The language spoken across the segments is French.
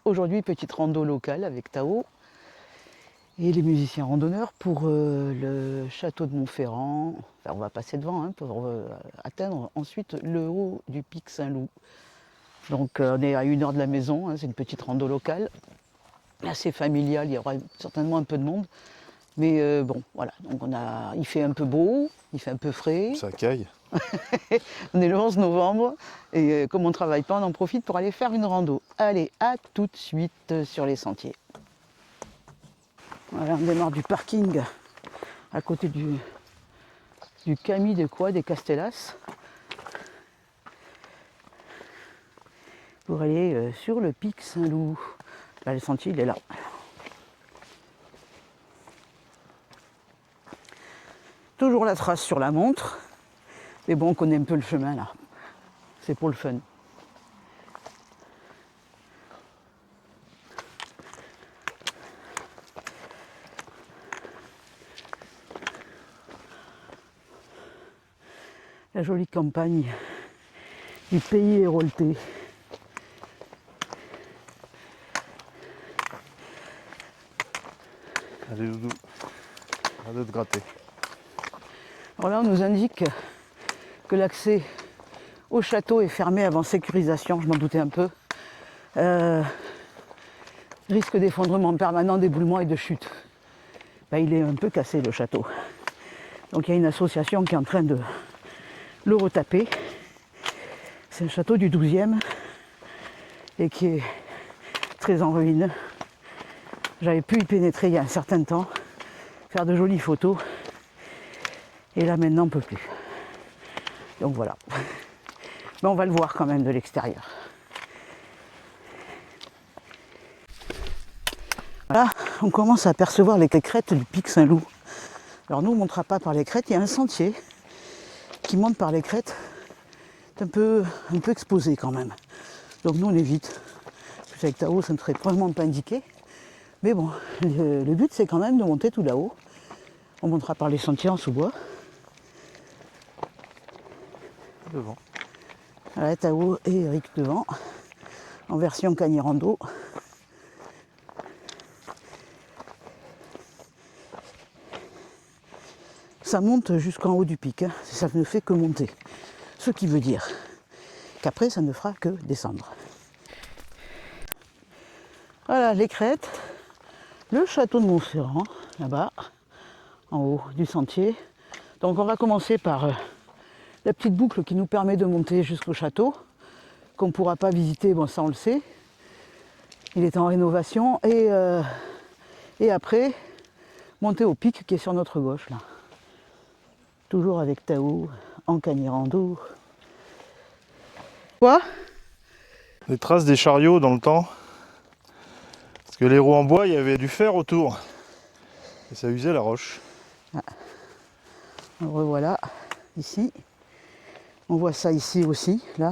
Aujourd'hui, petite rando locale avec Tao et les musiciens randonneurs pour le château de Montferrand. Enfin, on va passer devant hein, pour atteindre ensuite le haut du pic Saint-Loup. Donc on est à 1 heure de la maison, hein, c'est une petite rando locale, assez familiale, il y aura certainement un peu de monde. Mais bon, voilà, donc il fait un peu beau, il fait un peu frais. Ça caille. On est le 11 novembre et comme on ne travaille pas, on en profite pour aller faire une rando. Allez, à tout de suite sur les sentiers. Voilà, on démarre du parking à côté du Camí de Coix des Castellas pour aller sur le pic Saint-Loup. Là, le sentier, il est là. Toujours la trace sur la montre, mais bon, on connaît un peu le chemin là. C'est pour le fun. La jolie campagne du pays héroltais. Allez Doudou, arrête de te gratter. Alors là, on nous indique que l'accès au château est fermé avant sécurisation, je m'en doutais un peu. Risque d'effondrement permanent, d'éboulement et de chute. Ben, il est un peu cassé le château. Donc il y a une association qui est en train de le retaper. C'est un château du 12e et qui est très en ruine. J'avais pu y pénétrer il y a un certain temps, faire de jolies photos. Et là maintenant on ne peut plus. Donc voilà. Mais on va le voir quand même de l'extérieur. Là, on commence à apercevoir les crêtes du pic Saint-Loup. Alors nous, on ne montera pas par les crêtes, il y a un sentier qui monte par les crêtes. C'est un peu exposé quand même. Donc nous, on évite. Avec Tao, ça ne serait probablement pas indiqué. Mais bon, le but, c'est quand même de monter tout là-haut. On montera par les sentiers en sous-bois. Devant. Voilà, Tao et Eric devant, en version Cagny-Rando. Ça monte jusqu'en haut du pic, hein. Ça ne fait que monter. Ce qui veut dire qu'après, ça ne fera que descendre. Voilà les crêtes, le château de Montferrand, là-bas, en haut du sentier. Donc on va commencer par la petite boucle qui nous permet de monter jusqu'au château, qu'on ne pourra pas visiter, bon ça on le sait. Il est en rénovation et après, monter au pic qui est sur notre gauche là. Toujours avec Tao, en Cagny-Rando. Quoi ? Les traces des chariots dans le temps. Parce que les roues en bois, il y avait du fer autour. Et ça usait la roche. On revoilà ici. On voit ça ici aussi, là.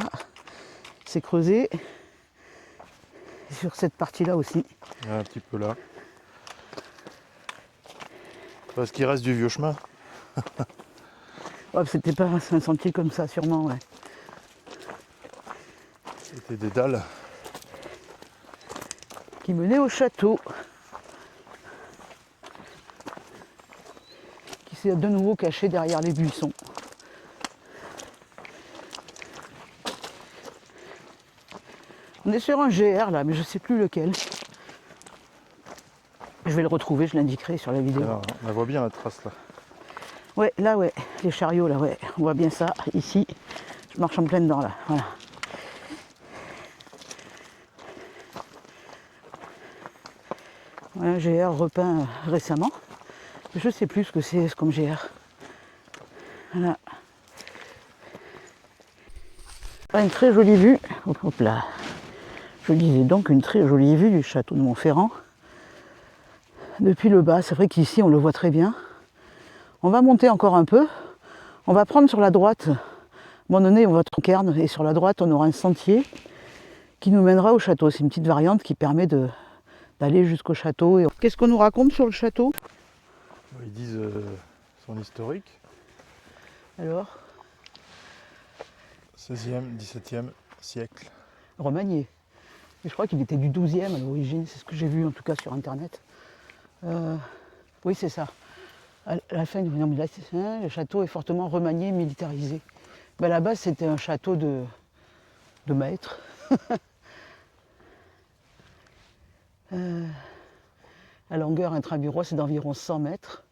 C'est creusé. Et sur cette partie-là aussi. Il y a un petit peu là. Parce qu'il reste du vieux chemin. Ouais, c'était pas un sentier comme ça, sûrement, ouais. C'était des dalles. Qui menait au château. Qui s'est de nouveau caché derrière les buissons. On est sur un GR là, mais je ne sais plus lequel. Je vais le retrouver, je l'indiquerai sur la vidéo. Alors, on la voit bien la trace là. Ouais, là, ouais, les chariots, là, ouais, on voit bien ça, ici. Je marche en plein dedans, là, voilà. Voilà, un GR repeint récemment. Je sais plus ce que c'est comme GR. Voilà. Une très jolie vue. Hop là. Je disais donc une très jolie vue du château de Montferrand. Depuis le bas, c'est vrai qu'ici on le voit très bien. On va monter encore un peu. On va prendre sur la droite. À un moment donné, on va être en cairn et sur la droite, on aura un sentier qui nous mènera au château. C'est une petite variante qui permet d'aller jusqu'au château. Qu'est-ce qu'on nous raconte sur le château? Ils disent son historique. Alors, 16e, 17e siècle. remanié. Et je crois qu'il était du 12e à l'origine, c'est ce que j'ai vu en tout cas sur internet. Oui, c'est ça. À la fin du XIXe siècle, le château est fortement remanié, militarisé. Mais à la base, c'était un château de maître. La longueur intramuros c'est d'environ 100 mètres.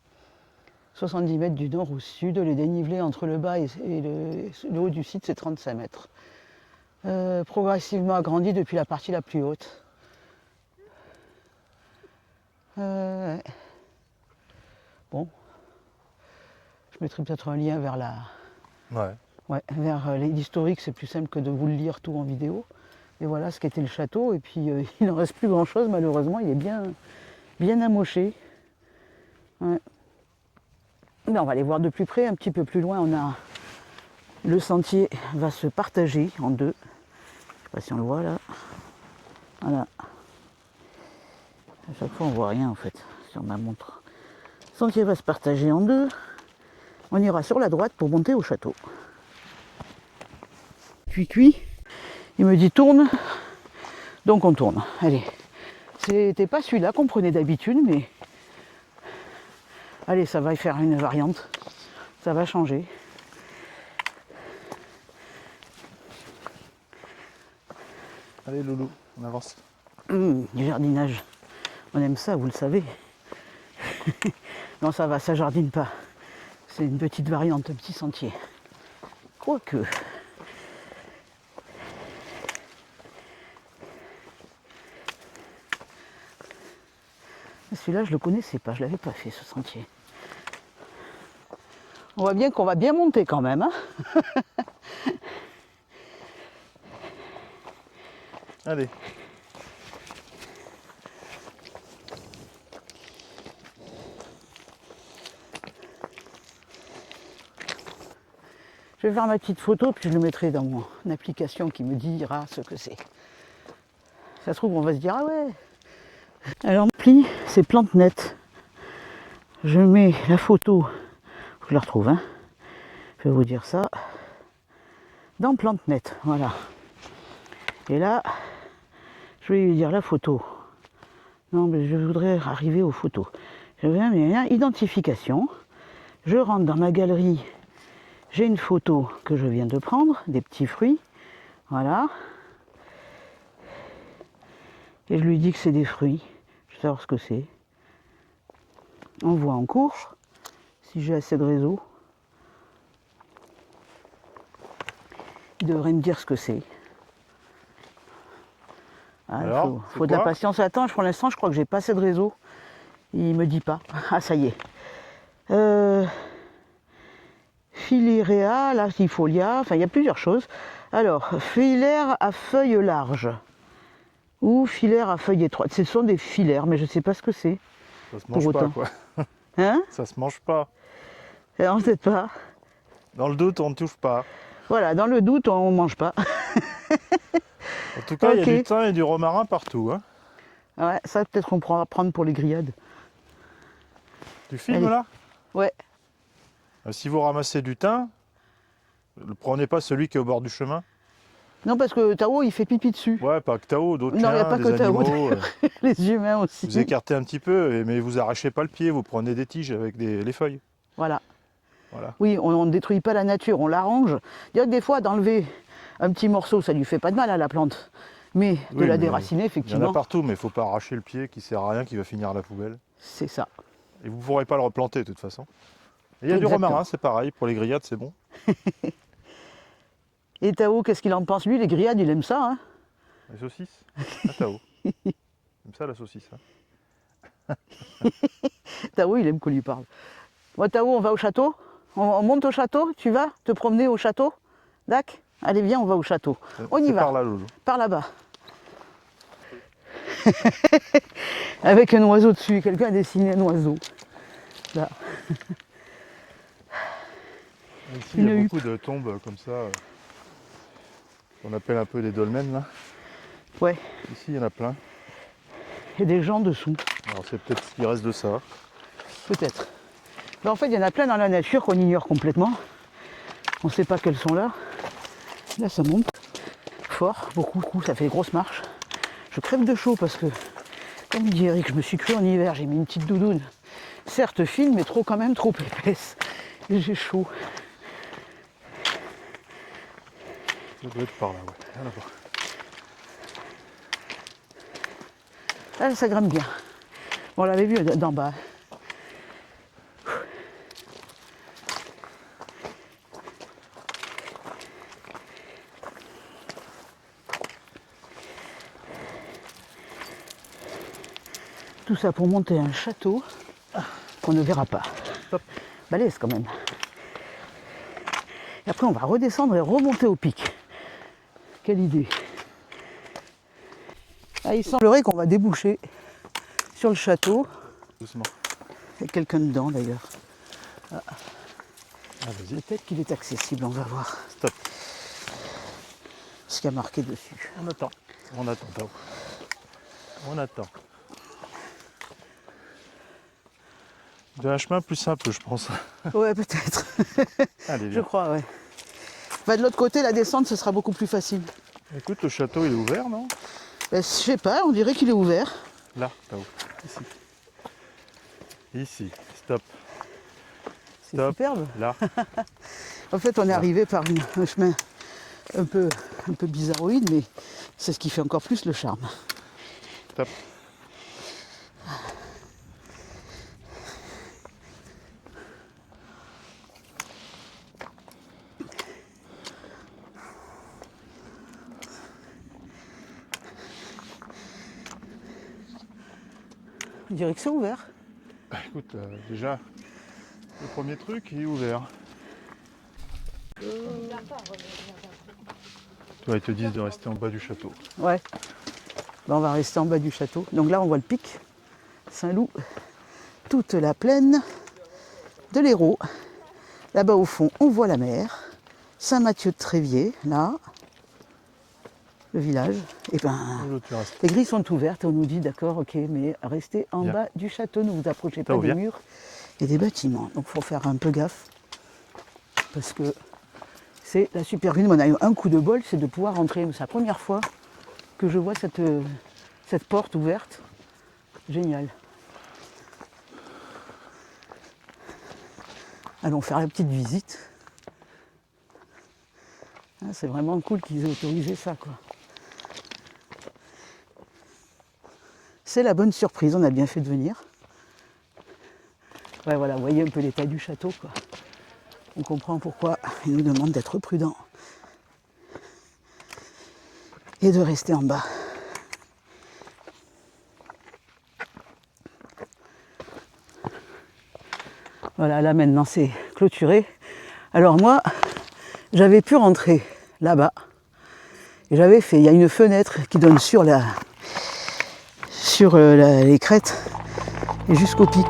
70 mètres du nord au sud. Le dénivelé entre le bas et le haut du site, c'est 35 mètres. Progressivement agrandi depuis la partie la plus haute. Ouais. Bon. Je mettrai peut-être un lien vers vers l'historique, c'est plus simple que de vous le lire tout en vidéo. Et voilà ce qu'était le château. Et puis il n'en reste plus grand chose malheureusement, il est bien amoché. Ouais. Là, on va aller voir de plus près, un petit peu plus loin, le sentier va se partager en deux. Je sais pas si on le voit là. Voilà. À chaque fois on voit rien en fait sur ma montre. Le sentier va se partager en deux. On ira sur la droite pour monter au château. Cuit. Il me dit tourne. Donc on tourne. Allez. C'était pas celui-là qu'on prenait d'habitude, mais allez, ça va y faire une variante. Ça va changer. Allez Loulou, on avance. Du jardinage. On aime ça, vous le savez. Non, ça va, ça jardine pas. C'est une petite variante, un petit sentier. Quoique. Celui-là, je le connaissais pas, je l'avais pas fait ce sentier. On voit bien qu'on va bien monter quand même. Hein. Allez. Je vais faire ma petite photo, puis je le mettrai dans mon application qui me dira ce que c'est. Ça se trouve, on va se dire, ah ouais. Alors, pli, c'est PlanteNet. Je mets la photo, faut que je la retrouve, hein. Je vais vous dire ça. Dans PlanteNet, voilà. Et là, je vais lui dire la photo. Non, mais je voudrais arriver aux photos. Je viens, identification. Je rentre dans ma galerie. J'ai une photo que je viens de prendre, des petits fruits. Voilà. Et je lui dis que c'est des fruits. Je veux savoir ce que c'est. Envoi en cours. Si j'ai assez de réseau. Il devrait me dire ce que c'est. Ah, il faut de la patience. Attends, pour l'instant, je crois que j'ai pas assez de réseau. Il me dit pas. Ah, ça y est. Filaria, latifolia, enfin il y a plusieurs choses. Alors, filaire à feuilles larges ou filaire à feuilles étroites. Ce sont des filaires, mais je ne sais pas ce que c'est. Ça se mange pas, quoi. Hein? Ça se mange pas. On ne sait pas. Dans le doute, on ne touche pas. Voilà, dans le doute, on ne mange pas. En tout cas, il y a du thym et du romarin partout. Hein. Ouais, ça peut-être on pourra prendre pour les grillades. Tu filmes là? Ouais. Si vous ramassez du thym, ne prenez pas celui qui est au bord du chemin. Non, parce que Tao, il fait pipi dessus. Ouais, pas que Tao, d'autres chiens, il n'y a pas que animaux. Tao, les humains aussi. Vous écartez un petit peu, mais vous arrachez pas le pied, vous prenez des tiges avec les feuilles. Voilà. Oui, on ne détruit pas la nature, on l'arrange. Des fois, d'enlever un petit morceau, ça lui fait pas de mal à la plante. Mais de la déraciner, effectivement. Il y en a partout, mais il ne faut pas arracher le pied qui sert à rien, qui va finir à la poubelle. C'est ça. Et vous ne pourrez pas le replanter de toute façon. Et il y a du romarin, c'est pareil, pour les grillades, c'est bon. Et Tao, qu'est-ce qu'il en pense? Lui, les grillades, il aime ça. Hein, les saucisses. Ah, Tao. Il aime ça, la saucisse. Hein. Tao, il aime qu'on lui parle. Moi, Tao, on va au château? On monte au château? Tu vas te promener au château? D'accord? Allez, viens, on va au château. On y va. Par là, Loulou. Par là-bas. Avec un oiseau dessus. Quelqu'un a dessiné un oiseau. Là. Ici, il y a beaucoup de tombes comme ça. On appelle un peu des dolmens, là. Ouais. Ici, il y en a plein. Et des gens dessous. Alors, c'est peut-être ce qui reste de ça. Peut-être. Mais en fait, il y en a plein dans la nature qu'on ignore complètement. On ne sait pas quels sont là. Là, ça monte fort, beaucoup, ça fait des grosses marches. Je crève de chaud parce que, comme dit Eric, je me suis cru en hiver, j'ai mis une petite doudoune, certes fine, mais quand même trop épaisse. Et j'ai chaud. Ça doit être par là, ouais. Rien à voir. Là, ça grimpe bien. Bon, on l'avait vu d'en bas. Tout ça pour monter un château qu'on ne verra pas. Top. Balèze quand même. Et après, on va redescendre et remonter au pic. Quelle idée. Ah, il semblerait qu'on va déboucher sur le château. Doucement. Il y a quelqu'un dedans d'ailleurs. Ah, vas-y. Peut-être qu'il est accessible, on va voir. Stop. Ce qu'il y a marqué dessus. On attend. On attend, Tao. On attend. De un chemin plus simple, je pense. Ouais, peut-être. Allez, Je viens. crois, ouais. Enfin, de l'autre côté, la descente, ce sera beaucoup plus facile. Écoute, le château, il est ouvert, non? Ben, je sais pas, on dirait qu'il est ouvert. Là, Tao. Ici. Ici. Stop. C'est Stop. superbe. Là. En fait, on est arrivé par un chemin un peu bizarroïde, mais c'est ce qui fait encore plus le charme. Stop. On dirait que c'est ouvert. Écoute, déjà, le premier truc, il est ouvert. Toi, ils te disent de rester en bas du château. Ouais. Ben, on va rester en bas du château. Donc là, on voit le pic Saint-Loup, toute la plaine de l'Hérault. Là-bas au fond, on voit la mer. Saint-Mathieu-de-Tréviers, là, le village. Et ben, Et l'autre, tu restes. les grilles sont ouvertes et on nous dit d'accord, ok, mais restez en Viens. bas du château, ne vous approchez pas Tao, des viens. murs et des bâtiments. Donc il faut faire un peu gaffe parce que c'est la super ville. On a eu un coup de bol, c'est de pouvoir rentrer. C'est la première fois que je vois cette porte ouverte. Génial. Allons faire la petite visite. Ah, c'est vraiment cool qu'ils aient autorisé ça, quoi. C'est la bonne surprise, on a bien fait de venir. Ouais, voilà, vous voyez un peu l'état du château, quoi. On comprend pourquoi ils nous demandent d'être prudents et de rester en bas. Voilà, là maintenant c'est clôturé. Alors moi, j'avais pu rentrer là-bas. Et j'avais fait, il y a une fenêtre qui donne sur les crêtes et jusqu'au pic.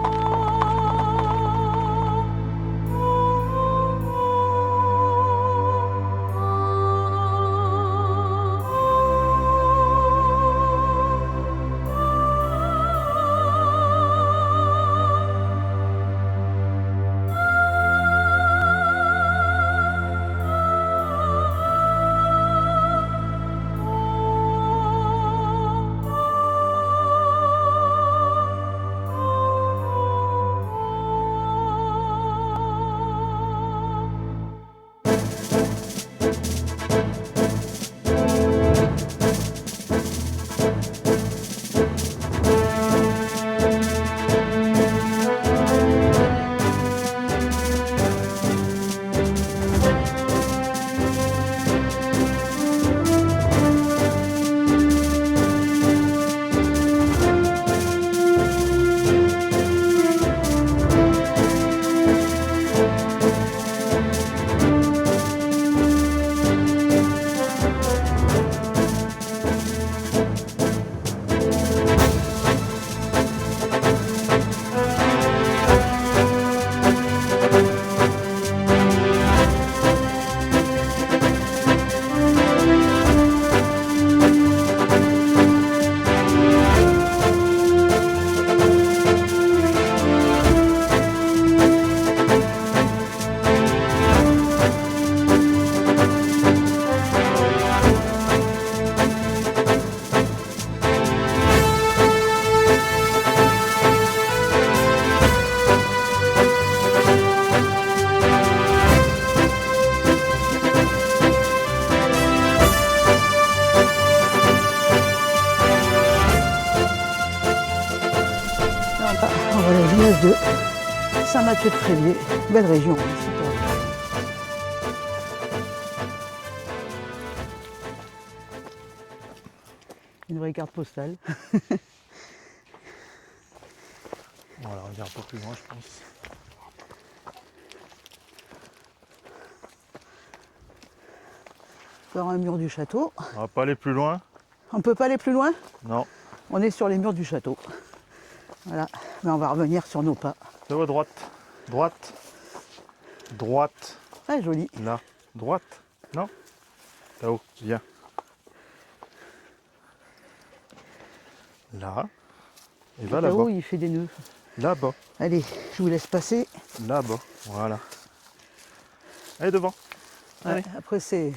Saint-Mathieu-de-Tréviers, belle région. Super. Une vraie carte postale. Voilà, regarde un peu plus loin, je pense. Faire un mur du château. On va pas aller plus loin. On ne peut pas aller plus loin? Non. On est sur les murs du château. Voilà, mais on va revenir sur nos pas. Ça va, droite. Droite. Droite. Ah, joli. Là. Droite. Non. Là-haut, viens. Là. Et va Là-haut, là-bas. il fait des nœuds. Là-bas. Allez, je vous laisse passer. Là-bas. Voilà. Allez, devant. Ouais, Allez. après, c'est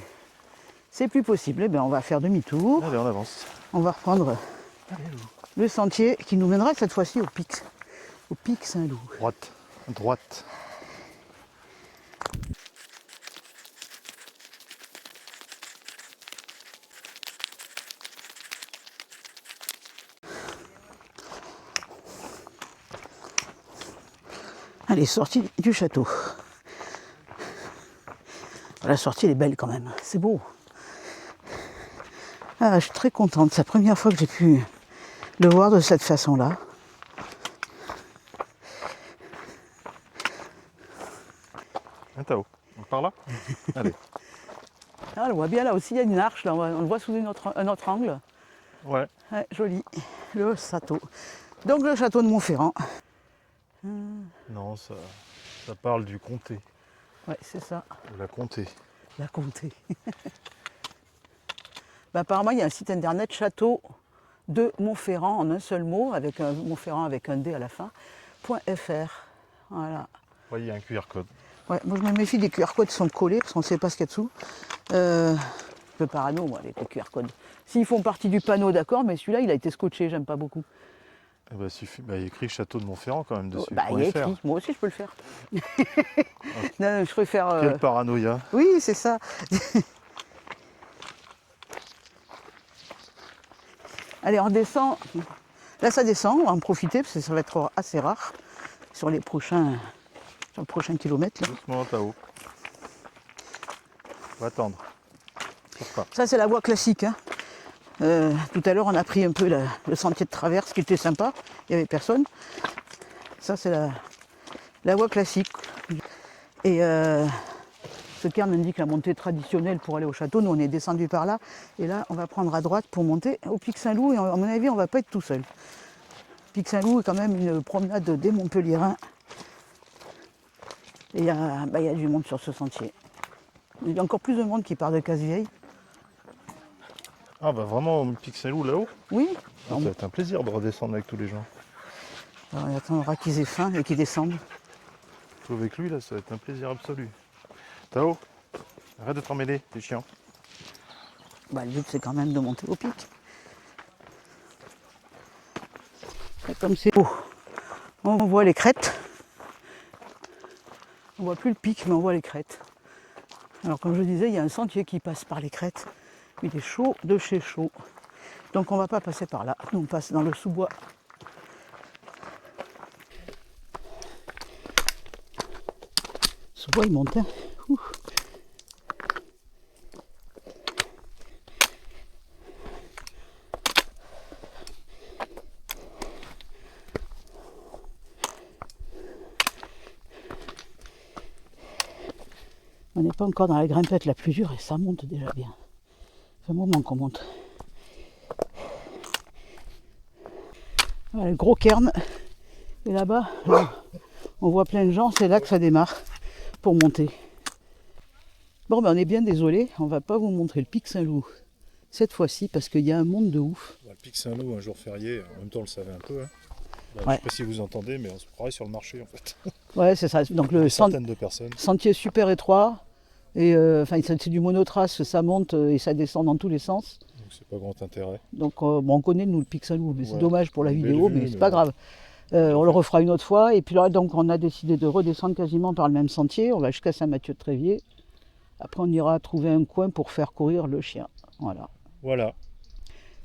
plus possible. Eh ben, on va faire demi-tour. Allez, on avance. On va reprendre le sentier qui nous mènera cette fois-ci au pic Saint-Loup. Droite. Droite. Allez, sortie du château. La sortie elle est belle quand même, c'est beau. Ah, je suis très contente, c'est la première fois que j'ai pu le voir de cette façon-là. Un Tao. Par là. Allez. Ah, on le voit bien là aussi, il y a une arche, là, on le voit sous un autre angle. Ouais. Ouais, joli, le château. Donc le château de Montferrand. Non, ça parle du comté. Ouais, c'est ça, De la comté. la comté. Bah, apparemment, il y a un site internet château de Montferrand en un seul mot, avec un Montferrand avec un D à la fin, .fr. Voilà. Ouais, il y a un QR code. Ouais, moi je me méfie des QR codes qui sont collés parce qu'on ne sait pas ce qu'il y a dessous. Un peu parano moi avec les QR codes. S'ils font partie du panneau, d'accord, mais celui-là il a été scotché, j'aime pas beaucoup. Eh ben, suffit. Bah, il y a écrit Château de Montferrand quand même dessus. Bah il y a .fr. écrit, moi aussi je peux le faire. Non, je préfère. Quelle paranoïa. Oui, c'est ça. Allez, on descend. Là ça descend, on va en profiter parce que ça va être assez rare sur les prochains kilomètres. Là. Doucement, Tao. On va attendre. Sauf pas. Ça c'est la voie classique. Hein. Tout à l'heure on a pris un peu le sentier de traverse qui était sympa, il n'y avait personne. Ça c'est la voie classique. Et ce cairn indique la montée traditionnelle pour aller au château. Nous on est descendu par là et là on va prendre à droite pour monter au pic Saint-Loup et à mon avis on ne va pas être tout seul. Pic Saint-Loup est quand même une promenade des Montpelliérains. Et il y a du monde sur ce sentier. Il y a encore plus de monde qui part de Casse-Vieille. Ah bah vraiment au Pic Saint-Loup là-haut. Oui. Ça va être un plaisir de redescendre avec tous les gens. Alors, on attendra qu'ils aient faim et qu'ils descendent. Tout avec lui là, ça va être un plaisir absolu. Tao, arrête de t'emmêler, t'es chiant. Bah, le but c'est quand même de monter au pic. Et comme c'est beau, on voit les crêtes. On voit plus le pic mais on voit les crêtes. Alors comme je disais, il y a un sentier qui passe par les crêtes. Il est chaud de chez chaud. Donc on ne va pas passer par là. Nous on passe dans le sous-bois. Sous-bois il monte. Hein. Ouh. On n'est pas encore dans la grimpette la plus dure et ça monte déjà bien. C'est un moment qu'on monte. Voilà, le gros cairn. Et là-bas, on voit plein de gens, c'est là que ça démarre pour monter. Bon, ben on est bien désolé, on va pas vous montrer le pic Saint-Loup cette fois-ci parce qu'il y a un monde de ouf. Le Pic Saint-Loup, un jour férié, en même temps on le savait un peu. Hein. Bah, Ouais. Je sais pas si vous entendez, mais on se croirait sur le marché en fait. Ouais, c'est ça. Donc le Une centaine de personnes. sentier super étroit. Et enfin, c'est du monotrace, ça monte et ça descend dans tous les sens. Donc c'est pas grand intérêt. Donc bon, on connaît nous le pic Saint-Loup, mais c'est Ouais. dommage pour la Une belle vidéo, vue, mais c'est mais pas bon. grave. On le refera une autre fois. Et puis là, donc, on a décidé de redescendre quasiment par le même sentier. On va jusqu'à Saint-Mathieu-de-Tréviers. Après, on ira trouver un coin pour faire courir le chien. Voilà. Voilà.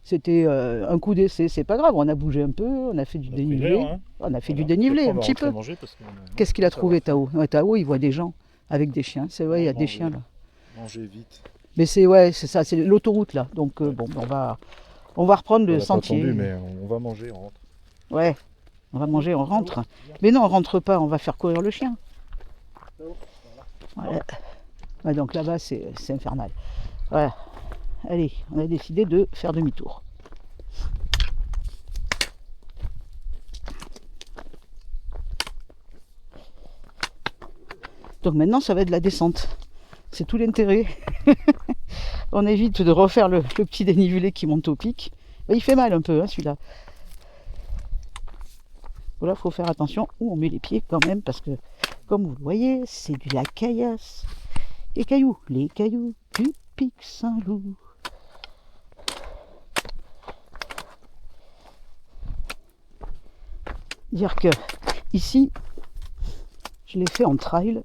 C'était un coup d'essai, c'est pas grave, on a bougé un peu, on a fait du dénivelé. Hein. On a fait du dénivelé un petit peu. Qu'est-ce qu'il a trouvé Tao? Ouais, Tao, il voit des gens avec des chiens. C'est vrai, il y a des chiens là. Manger vite. Mais c'est ça, c'est l'autoroute là. Donc bon, on va reprendre le sentier. Pas attendu, mais on va manger, on rentre. Ouais, on va manger, on rentre. Mais non, on rentre pas, on va faire courir le chien. Voilà. Ouais, donc là-bas, c'est infernal. Voilà. Allez, on a décidé de faire demi-tour. Donc maintenant, ça va être de la descente. C'est tout l'intérêt. On évite de refaire le petit dénivelé qui monte au pic. Mais il fait mal un peu, hein, celui-là. Voilà, il faut faire attention où on met les pieds quand même, parce que, comme vous le voyez, c'est de la caillasse. Les cailloux du pic Saint-Loup. Dire que ici, je l'ai fait en trail.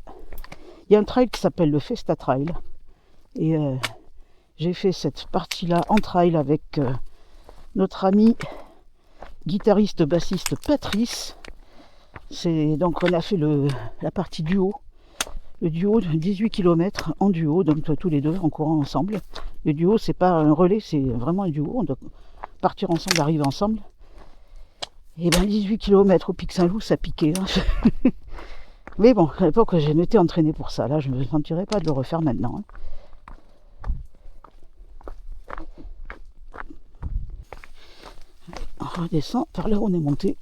Il y a un trail qui s'appelle le Festa Trail. Et j'ai fait cette partie-là en trail avec notre ami guitariste bassiste Patrice. Donc on a fait la partie duo. Le duo de 18 km en duo, donc tous les deux en courant ensemble. Le duo, c'est pas un relais, c'est vraiment un duo. On doit partir ensemble, arriver ensemble. Et ben 18 km au pic Saint-Loup, ça piquait. Hein. Mais bon, à l'époque, j'ai été entraîné pour ça. Là, je ne me sentirais pas de le refaire maintenant. Hein. On redescend par là où on est monté.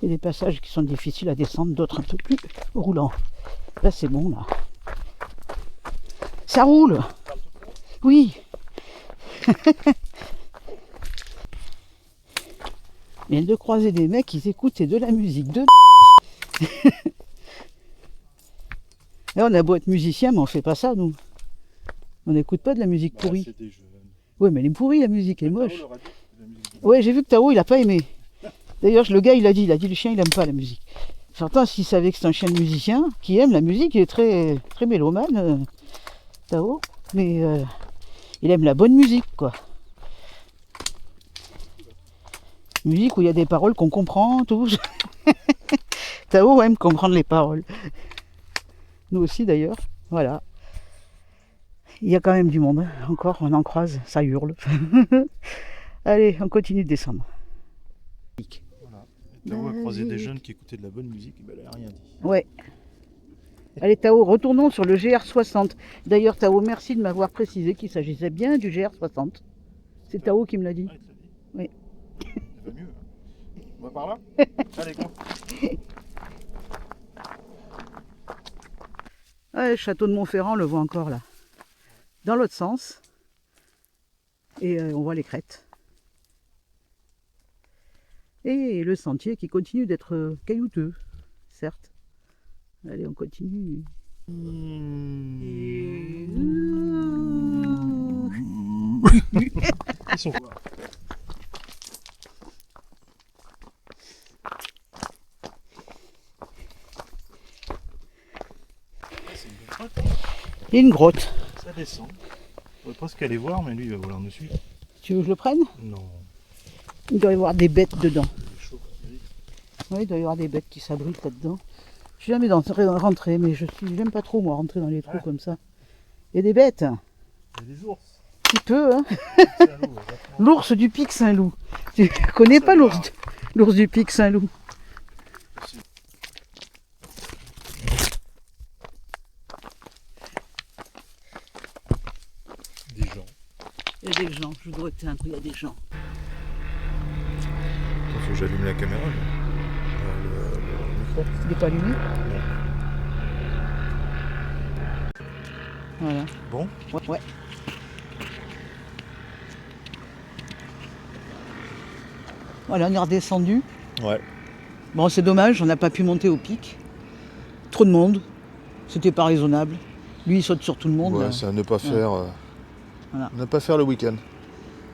Il y a des passages qui sont difficiles à descendre, d'autres un peu plus roulants. Là, c'est bon, là. Ça roule. Oui. Il vient de croiser des mecs qui écoutaient de la musique de Là, on a beau être musicien, mais on fait pas ça, nous. On n'écoute pas de la musique pourrie. Oui, mais elle est pourrie, la musique, elle est moche. Ouais, j'ai vu que Tao, il a pas aimé. D'ailleurs, le gars, il a dit le chien, il aime pas la musique. Pourtant, s'il savait que c'est un chien de musicien, qui aime la musique, il est très, très mélomane, Tao. Mais il aime la bonne musique, quoi. Musique où il y a des paroles qu'on comprend, tout. Tao aime comprendre les paroles. Nous aussi d'ailleurs, voilà. Il y a quand même du monde, hein. Encore, on en croise, ça hurle. Allez, on continue de descendre. Voilà. Tao a croisé des jeunes qui écoutaient de la bonne musique, et ben, elle n'a rien dit. Ouais. Allez Tao, retournons sur le GR60. D'ailleurs Tao, merci de m'avoir précisé qu'il s'agissait bien du GR60. C'est Tao qui me l'a dit. Oui. Ça va mieux. On va par là. Allez, go. Ouais, le château de Montferrand, on le voit encore là. Dans l'autre sens. Et on voit les crêtes. Et le sentier qui continue d'être caillouteux, certes. Allez, on continue. Ils sont Il y a une grotte. Ça descend. On va presque aller voir, mais lui il va vouloir nous suivre. Tu veux que je le prenne? Non. Il doit y avoir des bêtes dedans. Il est chaud. Oui, il doit y avoir des bêtes qui s'abritent là-dedans. Je suis jamais rentré, mais j'aime pas trop moi rentrer dans les trous comme ça. Il y a des bêtes. Il y a des ours. Tu peux, hein. L'ours du pic Saint-Loup. Tu connais pas l'ours du pic Saint-Loup? Des gens. Il y a des gens, je dois éteindre, il y a des gens. Il faut que j'allume la caméra. Le micro. Il n'est pas allumé? Voilà. Bon. Ouais. Voilà, on est redescendu. Ouais. Bon, c'est dommage, on n'a pas pu monter au pic. Trop de monde. C'était pas raisonnable. Lui, il saute sur tout le monde. Ouais, c'est à ne pas faire. Voilà. Ne pas faire le week-end.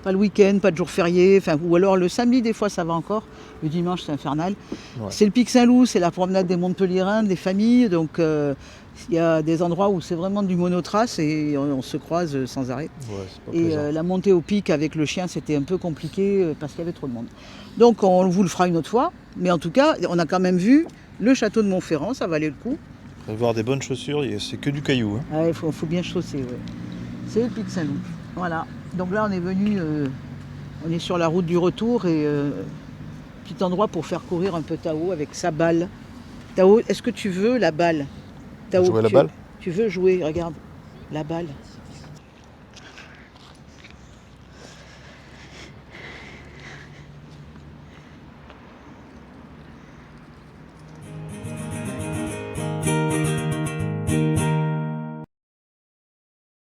Pas le week-end, pas de jour férié, ou alors le samedi des fois ça va encore, le dimanche c'est infernal. Ouais. C'est le Pic Saint-Loup, c'est la promenade des Montpelliérains, des familles, donc il y a des endroits où c'est vraiment du monotrace et on se croise sans arrêt. Ouais, c'est pas Et plaisant. la montée au pic avec le chien c'était un peu compliqué parce qu'il y avait trop de monde. Donc on vous le fera une autre fois, mais en tout cas on a quand même vu le château de Montferrand, ça valait le coup. Avoir des bonnes chaussures, c'est que du caillou. Hein. Il faut bien chausser, ouais. C'est le Pic Saint-Loup. Voilà. Donc là on est venu, on est sur la route du retour et petit endroit pour faire courir un peu Tao avec sa balle. Tao, est-ce que tu veux la balle? Tao, Jouer à la balle? tu veux jouer, regarde, la balle.